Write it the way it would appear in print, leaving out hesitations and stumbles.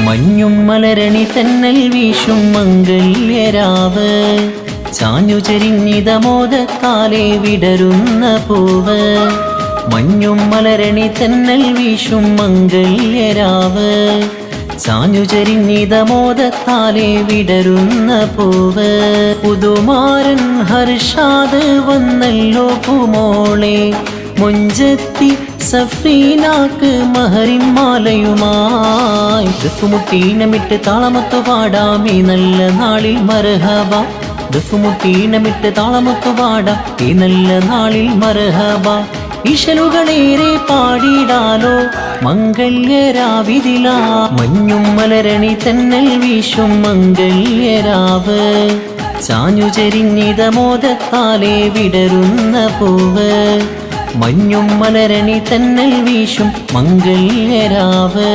മഞ്ഞും മലരണി തന്നൽ വീശും മംഗല്യരാവ് ചാഞ്ഞു ചെരിഞ്ഞിത മോദത്താലെ വിടരുന്ന പൂവ് മഞ്ഞും മലരണി തന്നൽ വീശും മംഗല്യരാവ് ചാഞ്ഞു ചെരിഞ്ഞിത മോദത്താലെ വിടരുന്ന പൂവ് പുതുമാരൻ ഹർഷാദ് വന്നല്ലോ പൂമോളെ മുഞ്ചത്തി സഫീനാക്ക് മഹറിൻ മാലയുമായി ദഫുമുട്ടീനമിട്ട് താളമൊത്തു പാടാം ഈ നല്ല നാളിൽ മർഹബ ദഫുമുട്ടീനമിട്ട് താളമൊത്തു പാടാം ഈ നല്ല നാളിൽ മർഹബ ഇശലുകളേറെ പാടിടാലോ മംഗല്യരാവിതില മഞ്ഞും മലരണി തന്നൽ വീശും മംഗല്യരാവ് ചാഞ്ഞു ചെരിഞ്ഞിത മോദത്താലെ വിടരുന്ന പൂവ് മഞ്ഞും മലരണി തന്നൽ വീശും മംഗല്യരാവ്